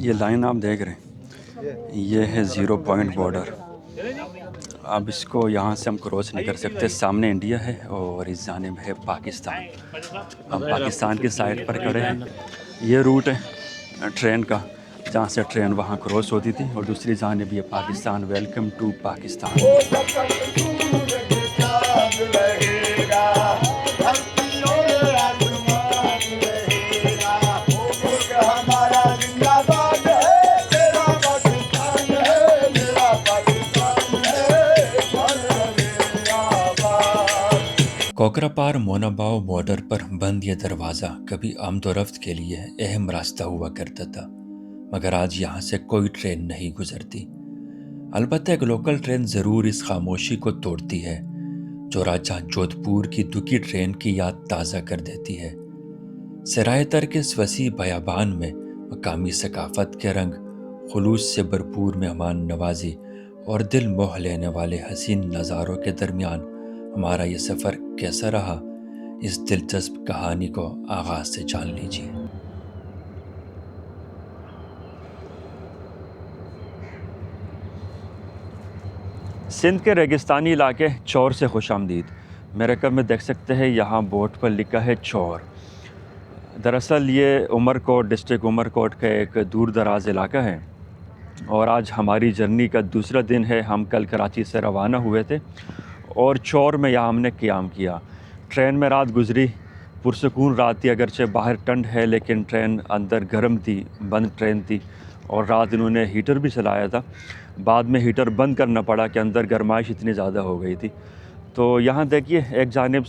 ये लाइन आप देख रहे हैं, ये है ज़ीरो पॉइंट बॉर्डर। अब इसको यहाँ से हम क्रॉस नहीं कर सकते। सामने इंडिया है और इस जानिब है पाकिस्तान। हम पाकिस्तान की साइड पर खड़े हैं। ये रूट है ट्रेन का, जहाँ से ट्रेन वहाँ क्रॉस होती थी, और दूसरी जानिब ये Pakistan. Welcome to Pakistan. Khokhrapar Munabao border पर बंद यह दरवाज़ा कभी आमदोरफ्त के लिए अहम रास्ता हुआ करता था, मगर आज यहाँ से कोई ट्रेन नहीं गुजरती। अलबत्ता एक लोकल ट्रेन ज़रूर इस खामोशी को तोड़ती है, जो राजा जोधपुर की दुखी ट्रेन की याद ताज़ा कर देती है। सरायतर के इस वसी बयाबान में मकामी सकाफत के रंग, खुलूस से भरपूर मेहमान नवाजी और दिल मोह लेने वाले हसीन नज़ारों के दरमियान हमारा ये सफ़र कैसा रहा, इस दिलचस्प कहानी को आगाज़ से जान लीजिए। सिंध के रेगिस्तानी इलाके चौर से खुशामदीद। मेरे कब में देख सकते हैं, यहाँ बोर्ड पर लिखा है चौर। दरअसल ये उमरकोट, डिस्ट्रिक्ट उमरकोट का एक दूर दराज इलाका है, और आज हमारी जर्नी का दूसरा दिन है। हम कल कराची से रवाना हुए थे और चौर में यहाँ हमने क़याम किया। ट्रेन में रात गुजरी, पुरसकून रात थी। अगरचे बाहर ठंड है, लेकिन ट्रेन अंदर गर्म थी, बंद ट्रेन थी, और रात इन्होंने हीटर भी चलाया था। बाद में हीटर बंद करना पड़ा कि अंदर गर्माइश इतनी ज़्यादा हो गई थी। तो यहाँ देखिए, एक जानिब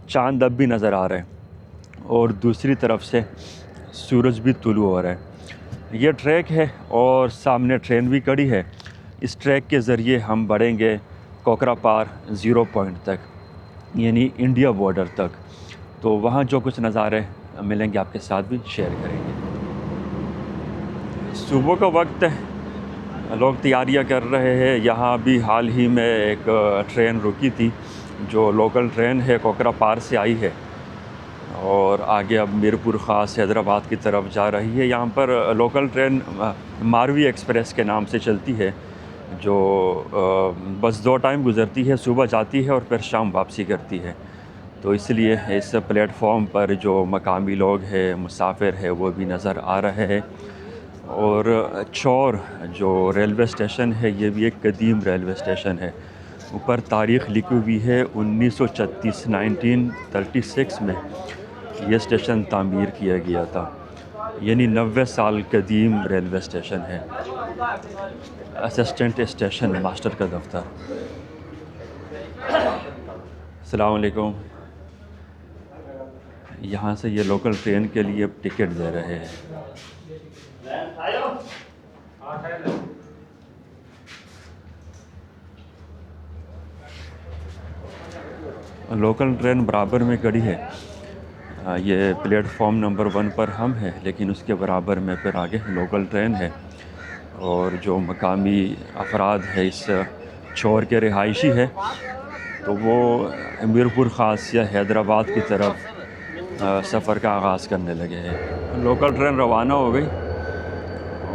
चाँद अब भी नज़र आ रहा है और दूसरी तरफ से सूरज भी तुलू हो रहा है। ये ट्रैक है और सामने ट्रेन भी खड़ी है। इस ट्रैक के ज़रिए हम बढ़ेंगे कोकरापार ज़ीरो पॉइंट तक, यानी इंडिया बॉर्डर तक। तो वहाँ जो कुछ नज़ारे मिलेंगे आपके साथ भी शेयर करेंगे। सुबह का वक्त है, लोग तैयारियां कर रहे हैं। यहाँ अभी हाल ही में एक ट्रेन रुकी थी, जो लोकल ट्रेन है, कोकरापार से आई है और आगे अब मीरपुर ख़ास हैदराबाद की तरफ जा रही है। यहाँ पर लोकल ट्रेन मारवी एक्सप्रेस के नाम से चलती है, जो बस 2 टाइम गुज़रती है, सुबह जाती है और फिर शाम वापसी करती है। तो इसलिए इस प्लेटफॉर्म पर जो मकामी लोग हैं, मुसाफिर हैं, वो भी नज़र आ रहे हैं। और चौर जो रेलवे स्टेशन है, ये भी एक कदीम रेलवे स्टेशन है। ऊपर तारीख़ लिखी हुई है 1936 में ये स्टेशन तामीर किया गया था, यानी 90 साल कदीम रेलवे स्टेशन है। असिस्टेंट स्टेशन मास्टर का दफ्तर। अस्सलाम वालेकुम। यहाँ से ये लोकल ट्रेन के लिए टिकट दे रहे हैं। लोकल ट्रेन बराबर में खड़ी है। ये प्लेटफॉर्म नंबर 1 पर हम हैं, लेकिन उसके बराबर में फिर आगे लोकल ट्रेन है। और जो मकामी अफराद है इस चौर के रिहायशी है, तो वो मीरपुर ख़ास या हैदराबाद की तरफ सफ़र का आगाज़ करने लगे हैं। लोकल ट्रेन रवाना हो गई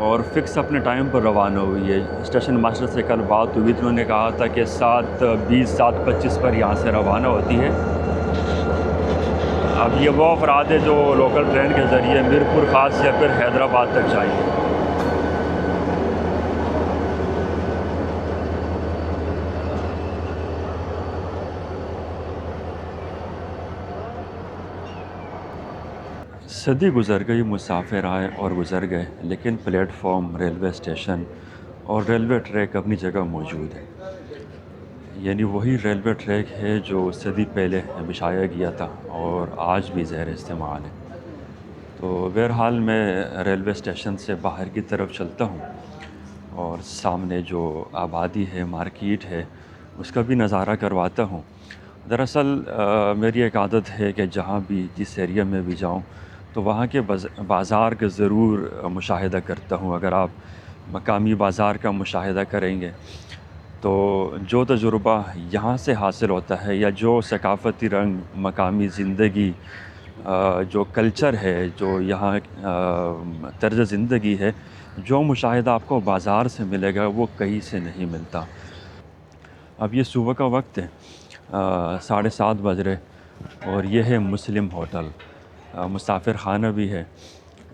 और फ़िक्स अपने टाइम पर रवाना हुई है। स्टेशन मास्टर से कल बात हुई, तो उन्होंने कहा था कि 7:20 7:25 पर यहाँ से रवाना होती है। अब ये वो अफराद है जो लोकल ट्रेन के ज़रिए मीरपुर ख़ास या फिर हैदराबाद तक जाएंगे। सदी गुज़र गई, मुसाफिर आए और गुज़र गए, लेकिन प्लेटफॉर्म, रेलवे स्टेशन और रेलवे ट्रैक अपनी जगह मौजूद है। यानी वही रेलवे ट्रैक है जो सदी पहले बिछाया गया था और आज भी ज़ेर इस्तेमाल है। तो बहरहाल मैं रेलवे स्टेशन से बाहर की तरफ चलता हूँ और सामने जो आबादी है, मार्केट है, उसका भी नज़ारा करवाता हूँ। दरअसल मेरी एक आदत है कि जहाँ भी, जिस एरिया में भी जाऊँ, तो वहाँ के बाज़ार का ज़रूर मुशाहिदा करता हूँ। अगर आप मकामी बाज़ार का मुशाहिदा करेंगे, तो जो तजुर्बा यहाँ से हासिल होता है, या जो सकाफ़ती रंग, मकामी ज़िंदगी, जो कल्चर है, जो यहाँ तर्ज़ ज़िंदगी है, जो मुशाहिदा आपको बाज़ार से मिलेगा वो कहीं से नहीं मिलता। अब ये सुबह का वक्त है, 7:30 बज रहे, और ये है मुस्लिम होटल। मुसाफिर खाना भी है।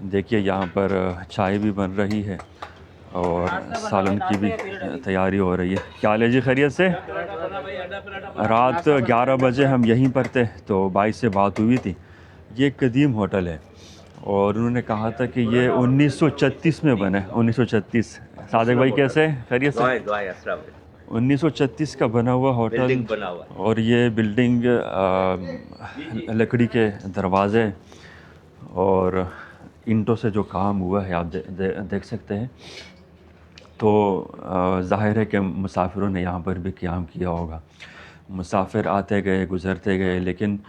देखिए यहाँ पर चाय भी बन रही है और सालन की भी तैयारी हो रही है। क्या हाल है जी, खैरियत से? रात 11 बजे हम यहीं पर थे तो भाई से बात हुई थी। ये एक कदीम होटल है और उन्होंने कहा था कि ये 1936 में बना है। 1936। सादिक भाई कैसे, खैरियत से? 1936 का बना हुआ होटल बना हुआ है। और ये बिल्डिंग लकड़ी के दरवाज़े और ईंटों से जो काम हुआ है आप देख सकते हैं। तो ज़ाहिर है कि मुसाफिरों ने यहाँ पर भी क़याम किया होगा। मुसाफिर आते गए गुज़रते गए, लेकिन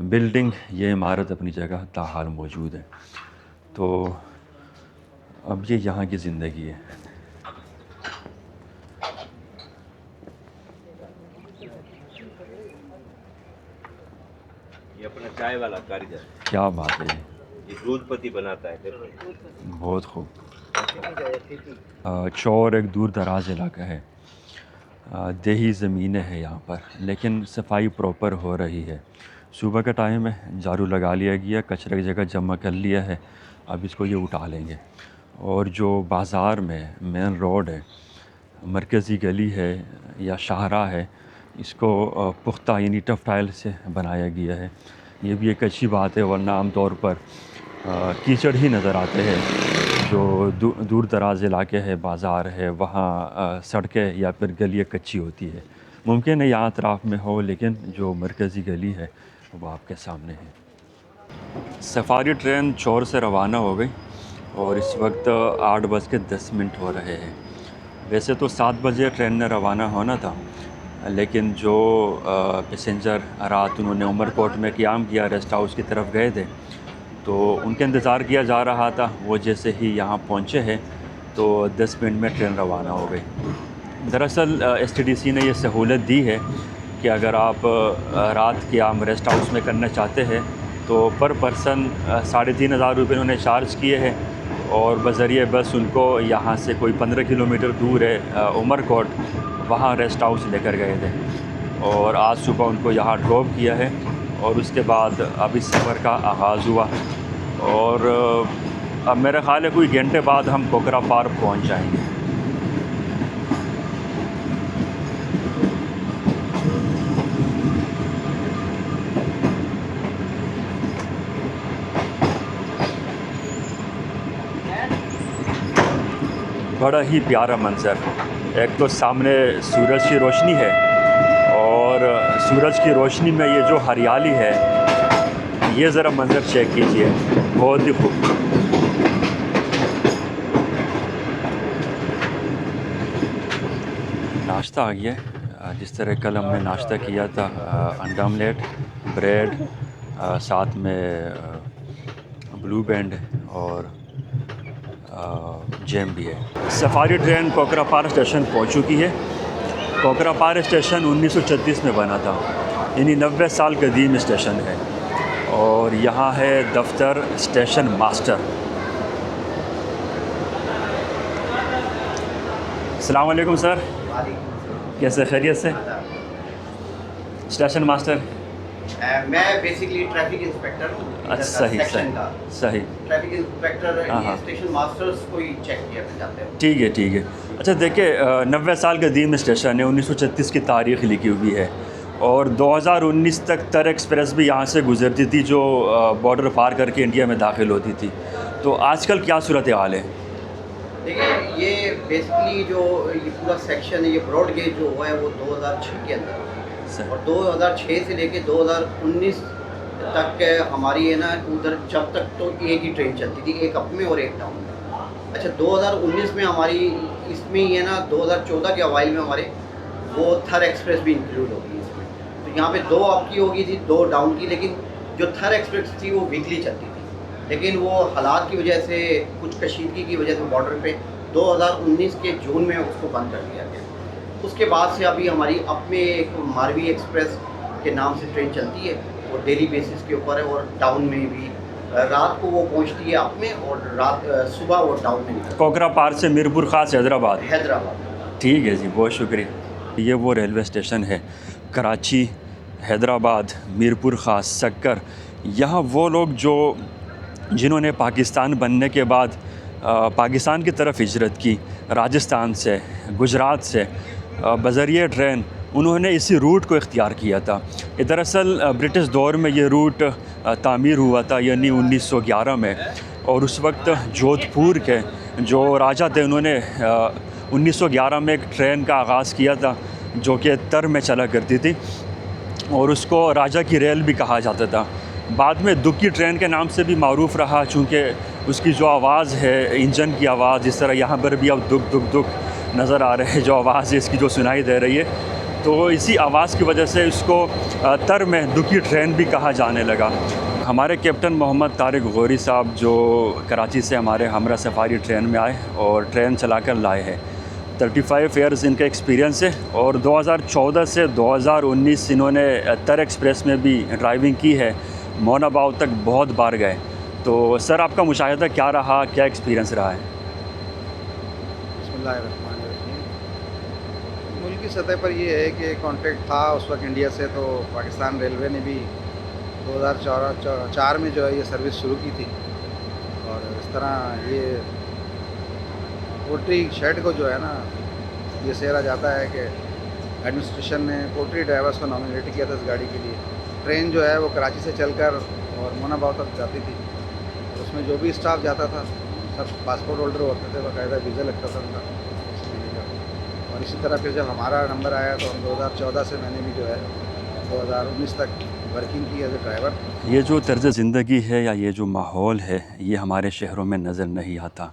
बिल्डिंग ये इमारत अपनी जगह ताहाल मौजूद है। तो अब ये यहाँ की ज़िंदगी है। ये अपना चाय वाला कारीगर, क्या बात है, ये दूध पत्ती बनाता है। बहुत खूब। चौर एक दूर दराज इलाका है, देही ज़मीनें हैं यहाँ पर, लेकिन सफाई प्रॉपर हो रही है। सुबह का टाइम है, झाड़ू लगा लिया गया, कचरे की जगह जमा कर लिया है, अब इसको ये उठा लेंगे। और जो बाज़ार में मेन रोड है, मरकज़ी गली है या शाहरा है, इसको पुख्ता यानी टफ टाइल से बनाया गया है। ये भी एक अच्छी बात है, वरना आम तौर पर कीचड़ ही नज़र आते हैं। जो दूर दराज इलाके है, बाज़ार है, वहाँ सड़कें या फिर गलियाँ कच्ची होती है। मुमकिन है यहाँ अतराफ़ में हो, लेकिन जो मरकज़ी गली है वो आपके सामने है। सफारी ट्रेन चौर से रवाना हो गई और इस वक्त 8:10 हो रहे हैं। वैसे तो 7 बजे ट्रेन ने रवाना होना था, लेकिन जो पैसेंजर रात उन्होंने उमरकोट में क़याम किया, रेस्ट हाउस की तरफ गए थे, तो उनका इंतज़ार किया जा रहा था। वो जैसे ही यहाँ पहुँचे हैं तो 10 मिनट में ट्रेन रवाना हो गई। दरअसल एसटीडीसी ने ये सहूलत दी है कि अगर आप रात क़याम रेस्ट हाउस में करना चाहते हैं तो पर पर्सन 3,500 रुपये उन्होंने चार्ज किए हैं, और बज़रिए बस उनको यहाँ से कोई 15 किलोमीटर दूर है उमरकोट, वहाँ रेस्ट हाउस लेकर गए थे और आज सुबह उनको यहाँ ड्रॉप किया है। और उसके बाद अब इस सफ़र का आगाज़ हुआ और अब मेरा ख़्याल है कोई घंटे बाद हम कोकरा पार्क पहुँच जाएंगे। बड़ा ही प्यारा मंज़र, एक तो सामने सूरज की रोशनी है और सूरज की रोशनी में ये जो हरियाली है, ये ज़रा मंज़र चेक कीजिए, बहुत ही खूब। नाश्ता आ गया है। जिस तरह कल हमने नाश्ता किया था, अंडा ऑमलेट, ब्रेड, साथ में ब्लू बैंड और जैम भी है। सफारी ट्रेन कोकरा पार स्टेशन पहुंच चुकी है। कोकरा पार स्टेशन 1936 में बना था, यानी 90 साल कदीम स्टेशन है। और यहाँ है दफ्तर स्टेशन मास्टर। अस्सलाम वालेकुम सर, कैसे, खैरियत से? स्टेशन मास्टर मैं बेसिकली ट्रैफिक इंस्पेक्टर हूँ। अच्छा, सही सही सही। ट्रैफिक इंस्पेक्टर हाँ। स्टेशन मास्टर्स को ही चेक किया जाते हैं। ठीक है ठीक है। अच्छा देखिए, 90 साल कदीम स्टेशन है, 1936 की तारीख़ लिखी हुई है और 2019 तक तर एक्सप्रेस भी यहाँ से गुज़रती थी, जो बॉर्डर पार करके इंडिया में दाखिल होती थी। तो आजकल क्या सूरत हाल है? देखिए, ये बेसिकली जो ये पूरा सेक्शन है, ये ब्रॉड गेज जो हुआ है वो 2006 के अंदर, और 2006 से लेके 2019 तक हमारी है ना, उधर जब तक तो एक ही ट्रेन चलती थी, एक अप में और एक डाउन में। अच्छा, 2019 में हमारी इसमें ही है ना, 2014 के अवाइल में हमारे वो थर एक्सप्रेस भी इंक्लूड होगी इसमें। तो यहाँ पे 2 अप की होगी थी, 2 डाउन की, लेकिन जो थर एक्सप्रेस थी वो वीकली चलती थी। लेकिन वो हालात की वजह से, कुछ कशीदगी की वजह से बॉर्डर पे 2019 के जून में उसको बंद कर दिया गया। उसके बाद से अभी हमारी अप में एक मारवी एक्सप्रेस के नाम से ट्रेन चलती है, वो डेली बेसिस के ऊपर है, और डाउन में भी रात को वो पहुंचती है अप में और सुबह वो डाउन में निकलती कोकरापार से मीरपुर खास हैदराबाद। है हैदराबाद। ठीक है जी, बहुत शुक्रिया। ये वो रेलवे स्टेशन है, कराची, हैदराबाद, मीरपुर खास, सक्कर। यहाँ वो लोग जिन्होंने पाकिस्तान बनने के बाद पाकिस्तान की तरफ हिजरत की, राजस्थान से, गुजरात से, बज़रिए ट्रेन उन्होंने इसी रूट को इख्तियार किया था। दरअसल ब्रिटिश दौर में ये रूट तामीर हुआ था, यानी 1911 में, और उस वक्त जोधपुर के जो राजा थे उन्होंने 1911 में एक ट्रेन का आगाज़ किया था जो कि तर में चला करती थी और उसको राजा की रेल भी कहा जाता था। बाद में दुक्की ट्रेन के नाम से भी मारूफ़ रहा, चूँकि उसकी जो आवाज़ है, इंजन की आवाज़, जिस तरह यहाँ पर भी अब दुक दुक दुक नज़र आ रहे हैं, जो आवाज़ है इसकी जो सुनाई दे रही है, तो इसी आवाज़ की वजह से इसको तर में दुक्की ट्रेन भी कहा जाने लगा। हमारे कैप्टन मोहम्मद तारिक गौरी साहब जो कराची से हमारे हमरा सफारी ट्रेन में आए और ट्रेन चलाकर लाए हैं। 35 ईयर्स इनका एक्सपीरियंस है और 2014 से 2019 इन्होंने तर एक्सप्रेस में भी ड्राइविंग की है। मोनाबाव तक बहुत बार गए। तो सर, आपका मुशाहिदा क्या रहा, क्या एक्सपीरियंस रहा है? बिस्मिल्लाहिर्रहमानिर्रहीम। मुल्क की सतह पर ये है कि कॉन्ट्रैक्ट था उस वक्त इंडिया से, तो पाकिस्तान रेलवे ने भी 2004 में जो है ये सर्विस शुरू की थी। और इस तरह ये पोल्ट्री शेड को जो है ना, ये सेरा जाता है कि एडमिनिस्ट्रेशन ने पोल्ट्री ड्राइवर्स को नॉमिनेट किया था इस गाड़ी के लिए। ट्रेन जो है वो कराची से चलकर और मोनाबाव तक जाती थी। उसमें जो भी स्टाफ जाता था सब पासपोर्ट होल्डर होते थे, बाकायदा वीज़ा लगता था उनका का। और इसी तरह फिर जब हमारा नंबर आया तो हम 2014 से मैंने भी जो है 2019 तक वर्किंग की एज ए ड्राइवर। ये जो तर्ज़ ज़िंदगी है या ये जो माहौल है, ये हमारे शहरों में नज़र नहीं आता।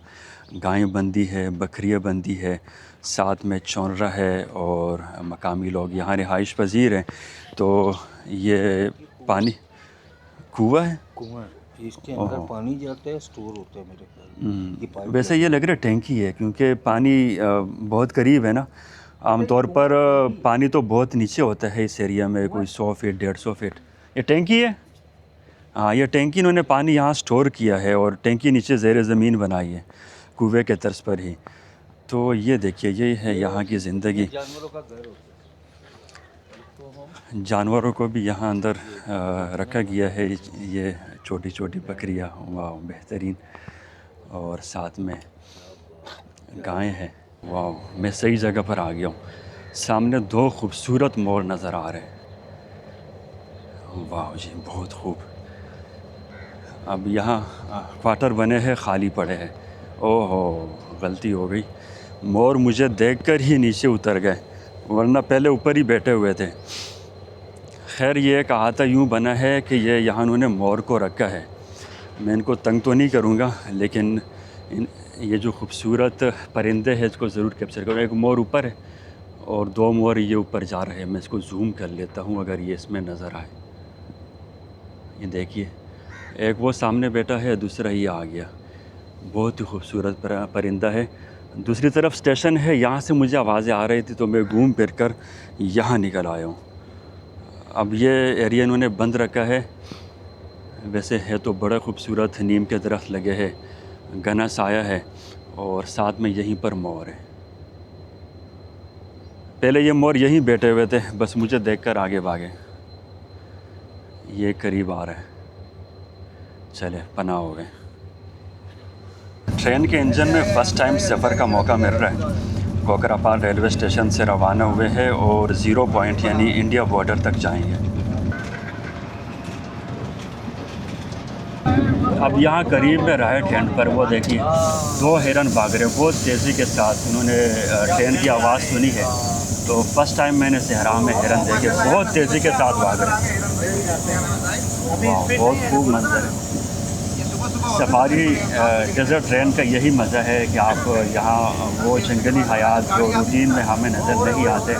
गायें बंदी है, बकरियाँ बंदी है, साथ में चौनरा है और मकामी लोग यहाँ रिहाइश पजीर हैं। तो ये पानी कुआँ है, इसके अंदर पानी जाता है, स्टोर होता है मेरे ख्याल। वैसे ये लग रहा है टैंकी है, क्योंकि पानी बहुत करीब है ना। आमतौर पर पानी तो बहुत नीचे होता है इस एरिया में, कोई 100 फीट 150 फीट। ये टैंकी है, हाँ, ये टैंकी इन्होंने पानी यहाँ स्टोर किया है और टैंकी नीचे ज़ेर ज़मीन बनाई है कुएँ के तर्ज पर ही। तो ये देखिए, ये है यहाँ की ज़िंदगी। जानवरों का घर होता जानवरों को भी यहाँ अंदर रखा गया है। ये छोटी छोटी बकरियाँ, वाह बेहतरीन, और साथ में गायें हैं। वाह, मैं सही जगह पर आ गया हूँ। सामने दो खूबसूरत मोर नज़र आ रहे हैं। वाह जी, बहुत खूब। अब यहाँ क्वार्टर बने हैं, खाली पड़े हैं। ओहो, गलती हो गई। मोर मुझे देखकर ही नीचे उतर गए, वरना पहले ऊपर ही बैठे हुए थे। खैर, ये कहा था यूँ बना है कि ये यहाँ उन्होंने मोर को रखा है। मैं इनको तंग तो नहीं करूँगा, लेकिन ये जो खूबसूरत परिंदे हैं इसको ज़रूर कैप्चर करूँ। एक मोर ऊपर है और दो मोर ये ऊपर जा रहे हैं। मैं इसको जूम कर लेता हूँ अगर ये इसमें नज़र आए। ये देखिए, एक वो सामने बैठा है, दूसरा ये आ गया। बहुत ही खूबसूरत परिंदा है। दूसरी तरफ स्टेशन है, यहाँ से मुझे आवाज़ें आ रही थी तो मैं घूम फिर कर यहाँ निकल आया हूँ। अब ये एरिया इन्होंने बंद रखा है। वैसे है तो बड़ा खूबसूरत, नीम के दरख्त लगे हैं, घना साया है और साथ में यहीं पर मोर है। पहले ये मोर यहीं बैठे हुए थे, बस मुझे देखकर आगे भागे। ये करीब आ रहा है, चले पनाह हो गए। ट्रेन के इंजन में फ़र्स्ट टाइम सफ़र का मौका मिल रहा है। कोकरापार रेलवे स्टेशन से रवाना हुए हैं और 0 पॉइंट यानी इंडिया बॉर्डर तक जाएंगे। अब यहाँ करीब में रहा टेंट पर, वो देखिए 2 हिरन भाग रहे, बहुत तेज़ी के साथ। उन्होंने ट्रेन की आवाज़ सुनी है तो फर्स्ट टाइम मैंने सहरा में हिरन देखे, बहुत तेज़ी के साथ भाग रहे। बहुत खूब मंजर है। सफारी डेज़र्ट ट्रेन का यही मज़ा है कि आप यहाँ वो जंगली हयात जो रूटीन में हमें नज़र नहीं आते,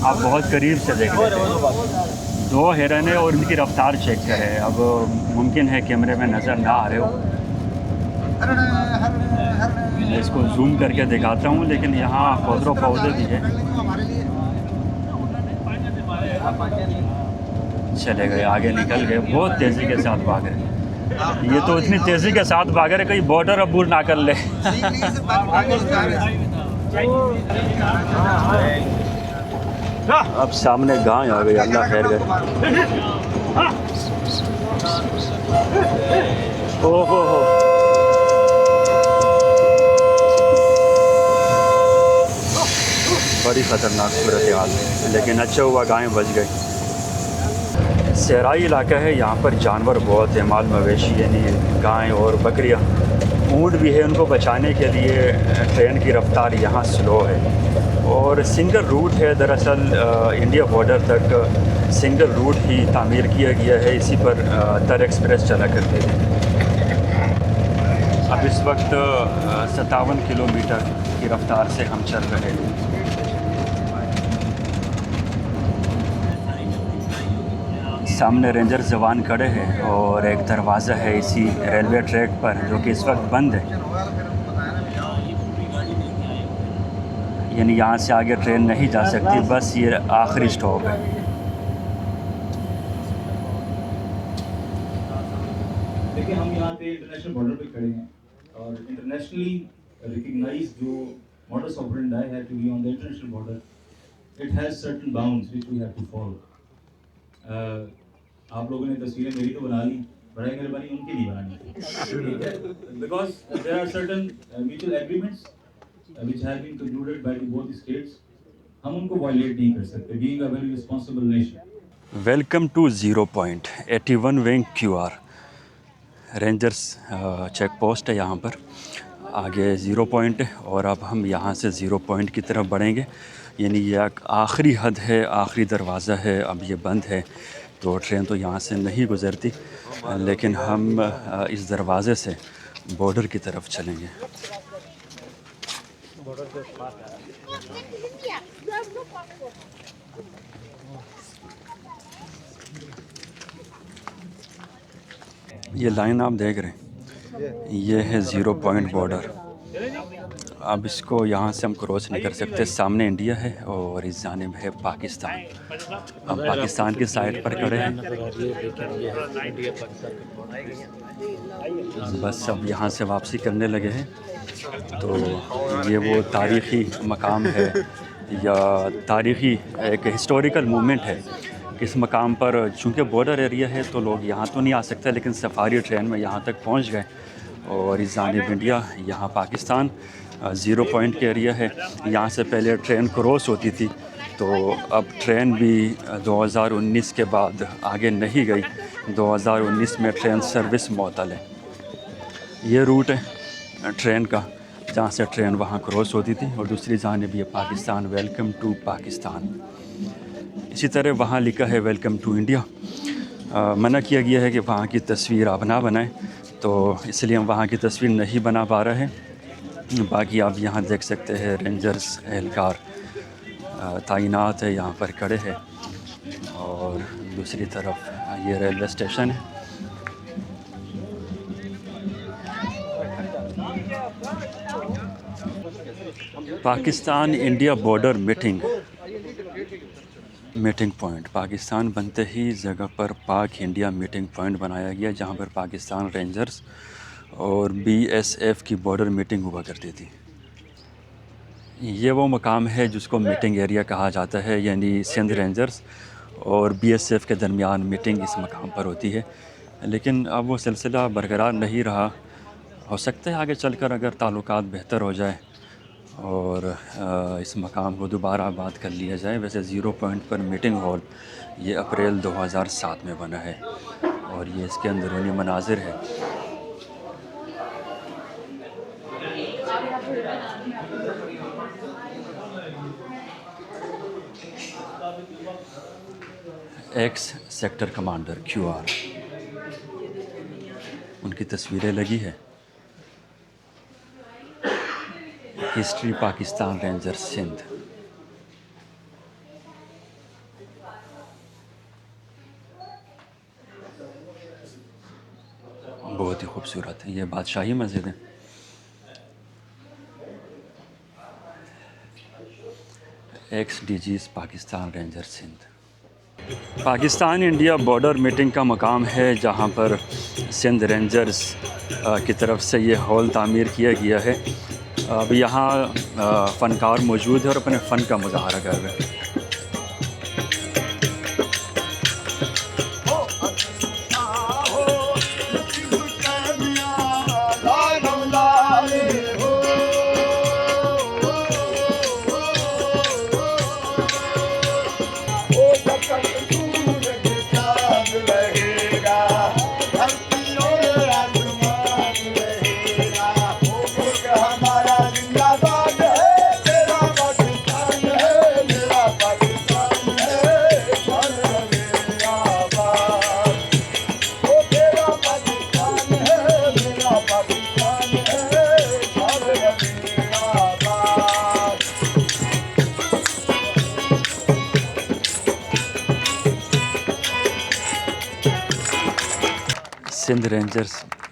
आप बहुत करीब से देख लेते हैं। 2 हिरन है और इनकी रफ्तार चेक करें। अब मुमकिन है कैमरे में नज़र ना आ रहे हो, मैं इसको जूम करके दिखाता हूँ, लेकिन यहाँ पौधे पौधे भी हैं। चले गए, आगे निकल गए, बहुत तेज़ी के साथ भाग रहे। ये तो इतनी तेज़ी के साथ भाग रहे कहीं बॉर्डर अबूर ना कर ले। अब सामने गाय आ गई, अल्लाह खैर करे। ओहो हो, बड़ी ख़तरनाक सूरत हाल है, लेकिन अच्छा हुआ गायें बच गई। सहराई इलाका है, यहाँ पर जानवर बहुत है, माल मवेशी यानी गाय और बकरियाँ, ऊँट भी है। उनको बचाने के लिए ट्रेन की रफ़्तार यहाँ स्लो है और सिंगल रूट है। दरअसल इंडिया बॉर्डर तक सिंगल रूट ही तामीर किया गया है, इसी पर तर एक्सप्रेस चला करते थे। अब इस वक्त 57 किलोमीटर की रफ़्तार से हम चल रहे हैं। सामने रेंजर जवान खड़े हैं और एक दरवाज़ा है इसी रेलवे ट्रैक पर जो कि इस वक्त बंद है, यानी यहाँ से आगे ट्रेन नहीं जा सकती, बस ये आखिरी स्टॉप है। देखिए हम यहाँ पे इंटरनेशनल बॉर्डर पे खड़े हैं और इंटरनेशनली रिकग्नाइज्ड जो मॉडस ऑपरेंडी है to be on the international border, it has certain bounds which we have to follow. आप लोगों ने तस्वीरें मेरी तो बना ली, बड़ी मेहरबानी उनकी नहीं बनानी, ठीक है, because there are certain mutual agreements which have been concluded by both states, हम उनको वायलेट नहीं कर सकते, being a very responsible nation. Welcome to zero point 81 wing QR rangers check post है यहाँ पर, आगे ज़ीरो पॉइंट है और अब हम यहाँ से ज़ीरो पॉइंट की तरफ बढ़ेंगे, यानी ये आखिरी हद है, आखिरी दरवाज़ा है। अब ये बंद है तो ट्रेन तो यहाँ से नहीं गुज़रती, लेकिन हम इस दरवाज़े से बॉर्डर की तरफ चलेंगे। ये लाइन आप देख रहे हैं, ये है ज़ीरो पॉइंट बॉर्डर। अब इसको यहाँ से हम क्रॉस नहीं कर सकते, सामने इंडिया है और इस जानिब है पाकिस्तान। हम पाकिस्तान की साइड पर खड़े हैं, बस अब यहाँ से वापसी करने लगे हैं। तो ये वो तारीख़ी मकाम है या तारीख़ी एक हिस्टोरिकल मूवमेंट है। इस मकाम पर चूँकि बॉर्डर एरिया है तो लोग यहाँ तो नहीं आ सकते, लेकिन सफारी ट्रेन में यहाँ तक पहुँच गए और इस जानिब इंडिया, यहाँ पाकिस्तान। ज़ीरो पॉइंट के एरिया है, यहाँ से पहले ट्रेन क्रॉस होती थी, तो अब ट्रेन भी 2019 के बाद आगे नहीं गई। 2019 में ट्रेन सर्विस मअतल है। ये रूट है ट्रेन का, जहाँ से ट्रेन वहाँ क्रॉस होती थी और दूसरी जानिब ये पाकिस्तान, वेलकम टू पाकिस्तान। इसी तरह वहाँ लिखा है वेलकम टू इंडिया। मना किया गया है कि वहाँ की तस्वीर आप ना बनाएं, तो इसलिए हम वहाँ की तस्वीर नहीं बना पा रहे हैं। बाकी आप यहाँ देख सकते हैं रेंजर्स एहलकार तैनात है, यहाँ पर खड़े हैं और दूसरी तरफ ये रेलवे स्टेशन है। Pakistan India border meeting point, Pakistan बनते ही जगह पर पाक इंडिया मीटिंग पॉइंट बनाया गया, जहाँ पर पाकिस्तान रेंजर्स और BSF की बॉर्डर मीटिंग हुआ करती थी। ये वो मकाम है जिसको मीटिंग एरिया कहा जाता है, यानी सिंध रेंजर्स और BSF के दरमियान मीटिंग इस मकाम पर होती है। लेकिन अब वो सिलसिला बरकरार नहीं रहा। हो सकता है आगे चलकर अगर ताल्लुकात बेहतर हो जाए और इस मकाम को दोबारा आबाद कर लिया जाए। वैसे ज़ीरो पॉइंट पर मीटिंग हॉल ये अप्रैल 2007 में बना है और ये इसके अंदरूनी मनाजिर है। एक्स सेक्टर कमांडर QR, उनकी तस्वीरें लगी है। History Pakistan rangers Sindh. बहुत ही खूबसूरत है, ये बादशाही मस्जिद है। XDGs Pakistan rangers Sindh. Pakistan India border meeting का मकाम है जहाँ पर सिंध रेंजर्स की तरफ से ये हॉल तामीर किया गया है। अब यहाँ फ़नकार मौजूद है और अपने फ़न का मुजाहरा कर रहे हैं।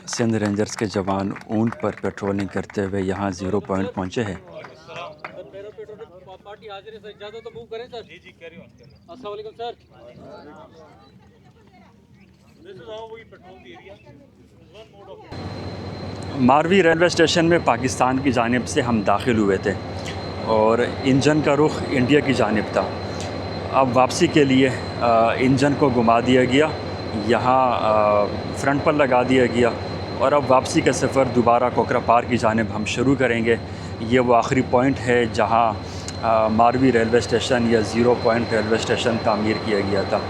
सिंध रेंजर्स के जवान ऊंट पर पेट्रोलिंग करते हुए यहाँ 0 पॉइंट पहुँचे हैं। मारवी रेलवे स्टेशन में पाकिस्तान की जानिब से हम दाखिल हुए थे और इंजन का रुख इंडिया की जानिब था। अब वापसी के लिए इंजन को घुमा दिया गया, यहाँ फ्रंट पर लगा दिया गया और अब वापसी का सफ़र दोबारा कोकरा पार की जानिब हम शुरू करेंगे। ये वो आखिरी पॉइंट है जहाँ मारवी रेलवे स्टेशन या 0 पॉइंट रेलवे स्टेशन तामीर किया गया था।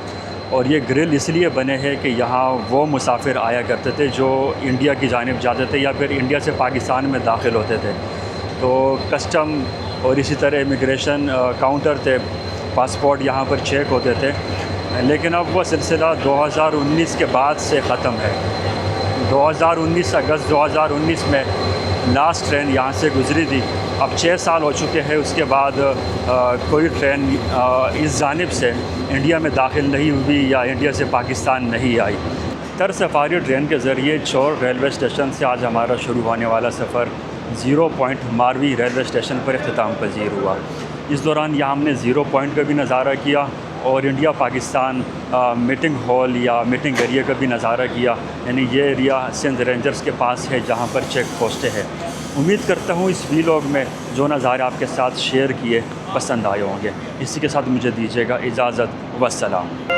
और ये ग्रिल इसलिए बने हैं कि यहाँ वो मुसाफिर आया करते थे जो इंडिया की जानिब जाते थे या फिर इंडिया से पाकिस्तान में दाखिल होते थे। तो कस्टम और इसी तरह इमिग्रेशन काउंटर थे, पासपोर्ट यहाँ पर चेक होते थे। लेकिन अब वह सिलसिला 2019 के बाद से ख़त्म है। 2019 अगस्त 2019 में लास्ट ट्रेन यहाँ से गुज़री थी। अब 6 साल हो चुके हैं, उसके बाद कोई ट्रेन इस जानिब से इंडिया में दाखिल नहीं हुई या इंडिया से पाकिस्तान नहीं आई। तर सफारी ट्रेन के ज़रिए चौर रेलवे स्टेशन से आज हमारा शुरू होने वाला सफ़र 0 पॉइंट मारवी रेलवे स्टेशन पर इख्तिताम पजीर हुआ। इस दौरान यहाँ हमने 0 पॉइंट का भी नज़ारा किया और इंडिया पाकिस्तान मीटिंग हॉल या मीटिंग एरिया का भी नज़ारा किया। यानी ये एरिया सिंध रेंजर्स के पास है जहाँ पर चेक पोस्टें हैं। उम्मीद करता हूँ इस वीलॉग में जो नज़ारे आपके साथ शेयर किए पसंद आए होंगे। इसी के साथ मुझे दीजिएगा इजाज़त, वस्सलाम।